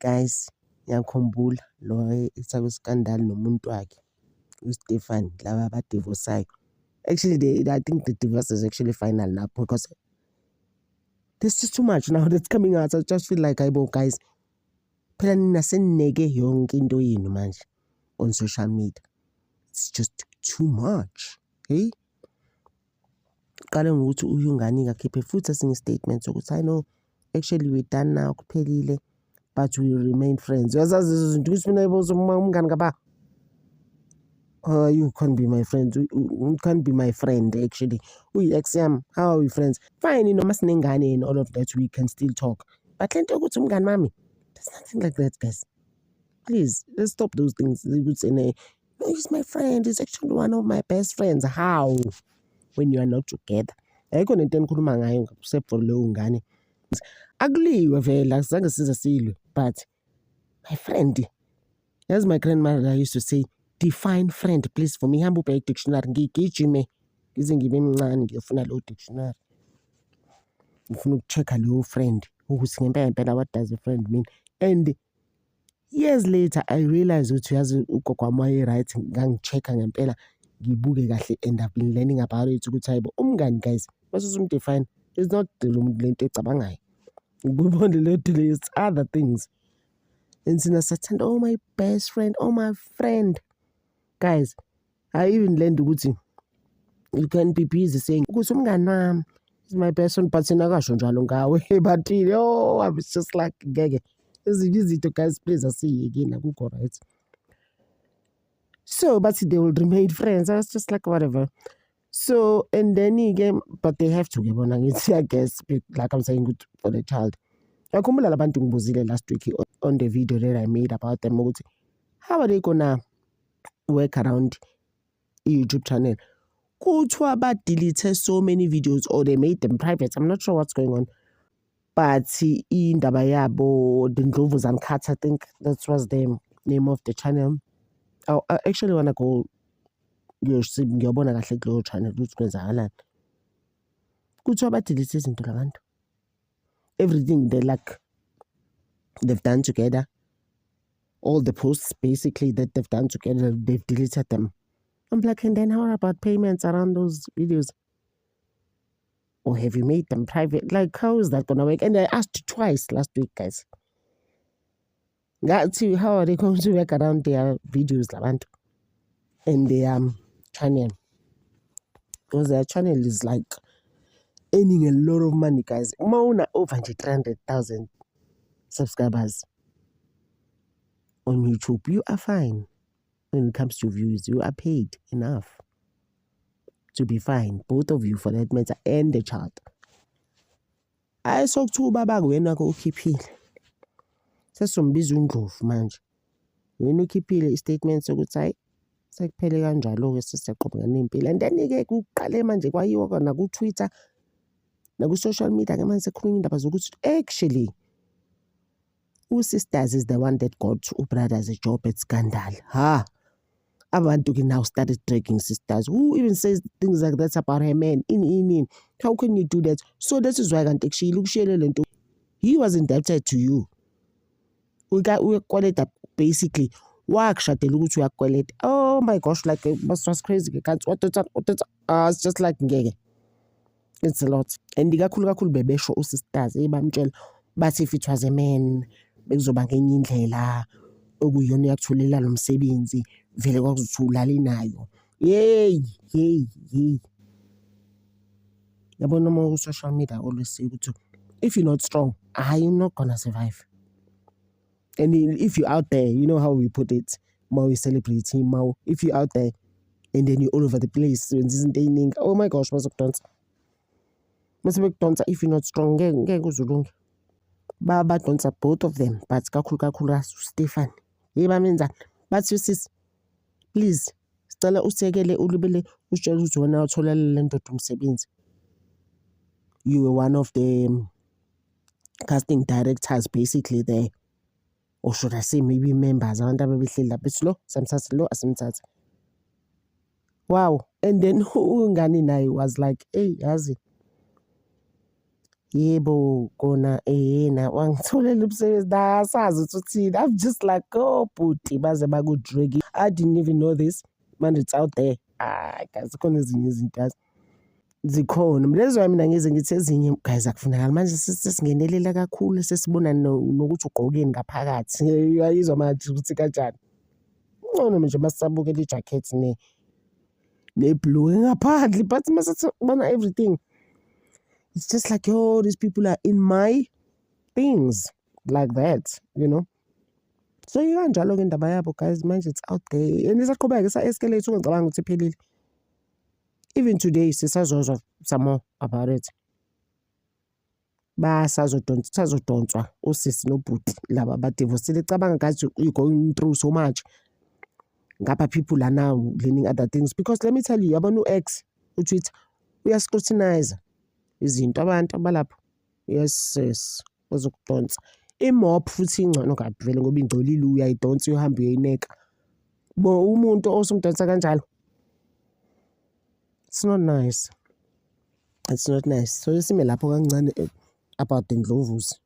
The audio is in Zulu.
guys, ngiyakhumbula lo esakuskandal nomuntu wakhe uStefan laba abadivorsayo. Actually, I think the divorce is actually final now because there's just too much now that's coming out. I just feel like, guys, phela nina senineke yonke into yenu manje on social media. It's just too much. Hey? Qale ngokuthi uyungani kakhiphe futhi esinye statement ukuthi I know actually we're done now kuphelile but we remain friends. Uyazazi izinto ukuthi mina ibozo umngani ngaba. You can't be my friend. You can't be my friend actually. Ex yami, how are we friends? Fine, noma sinengane and all of that we can still talk. But lento ukuthi umngani mami, there's nothing like that, guys. Please, let's stop those things. They would say, no, he's my friend. He's actually one of my best friends. How? When you are not together. Ayikho nento engikhuluma ngayo except for leyo ngane. Akuliwe vela zange size silwe, but my friend. As my grandmother used to say, define friend please for me. Hamba ubheke dictionary ngigijime ngize ngibe mncane ngiyofuna lo dictionary. Ngifuna ukuchecka lo friend ukuthi ngempela what does a friend mean. And years later I realized ukuthi uyazi ugogo wami waye right ngangichecka ngempela ngibuke kahle and I've been learning about it ukuthi hayibo umngani guys mase umdefine is not lento ecabangayo. Ngibone lento le it's other things. And sina sathanda oh my best friend, oh my friend. Guys, I even learned ukuthi you can be busy saying ukuthi umngani wami is my best friend but sina kasho njalo ngawe but oh I was just like ngeke ezinye izinto guys please asiyekeni akukho right. So but they will remain friends. I was just like whatever. So and then again but they have to give on I guess like I'm saying good for the child. Ngakhumbula labantu ngibuzile last week on the video that I made about them ukuthi how are they gonna work around YouTube channel. Kuthiwa ba delete so many videos or they made them private. I'm not sure what's going on. But indaba yabo the Ndlovu's Uncut, I think that was the name of the channel. I actually wanna go ngiyobona kahle kuleyo channel ukuthi kwenzakalani. Kuthiwa ba delete izinto labantu. Everything they've done together. All the posts basically that they've done together, they've deleted them. I'm like, and then how about payments around those videos? Or have you made them private? Like, how is that gonna work? And I asked twice last week, guys. How are they going to work around their videos, Labanto? And their channel? Because their channel is like earning a lot of money, guys. Mauna over 300,000 subscribers. On YouTube, you are fine. When it comes to views, you are paid enough to be fine. Both of you for that matter and the child. I saw two baba when I go keep heal. Says some bizun growth, man. When you keep heal statements, so good side. It's like Peleganja, lowest sister copy name pill. And then you get good Kalemanje, why you work on a good Twitter, a good social media, a man's a queen that was good. Actually, who sisters is the one that got brothers a job at Scandal. Ha! Abantu now started dragging sisters. Who even says things like that about her man? In. How can you do that? So this is why I can take she look he was indebted to you. We call it basically work shut the look to call it. Oh my gosh, like it was crazy. It's just like ngeke. It's a lot. And the gakulu bebe show sisters, but if it was a man, bekuzoba ngenye indlela okuyona yakuthulela lo msebenzi vele kwakuzuthulala inayo hey yabona mo social media always say ukuthi if you're not strong you're not gonna survive. And if you're out there, you know how we put it, more we celebrate him more. If you're out there and then you're all over the place when this isn't oh my gosh must if you're not strong ngeke uzulunge. Baba don't both of them, but kakhulu Stefan. Yeba menza. But you sis, please, sicela usekele ulubele utshela ukuthi wena uthola le ndoda umsebenzi. You were one of the casting directors basically there. Or should I say maybe members abantu ababehleli lapha bethi lo samthatha lo asimthatha. Wow. And then ungani naye was like, hey yazi Yebo kona yena wangitholela umsebenzi nasazi ukuthi uthini. I'm just like, oh bhuti baze baku-drag. I didn't even know this. Manje it's out there. Guys khona ezinye izinto zikhona. That's why mina ngize ngithi ezinye guys akufunakali manje sesingenelela kakhulu sesibona nokuthi ugqokeni ngaphakathi. Uyayizwa manje ukuthi kanjani. Ngcono nje masisabukela ijacket ne-blue ngaphandle but masibona everything. It's just like, yo, these people are in my things like that, you know. So ikanjalo-ke indaba yabo guys manje it's out there. And isaqhubeka isa-escalate ungacabanga ukuthi iphelile. Even today sisazozwa some more about it. Sazodonswa usisi nobhuti laba badivosile cabanga guys you're going through so much. Ngapha people are now learning other things because let me tell you abantu ex uTwitter uyascrutinize izinto abantu abalapho. Yes bazokudonsa imop futhi ingcono kabi vele ngoba ingcolile uyayidonsa uyohamba uyayineka bo umuntu osumdonsa kanjalo. It's not nice. It's not nice. So isime lapho kancane about the Ndlovu's.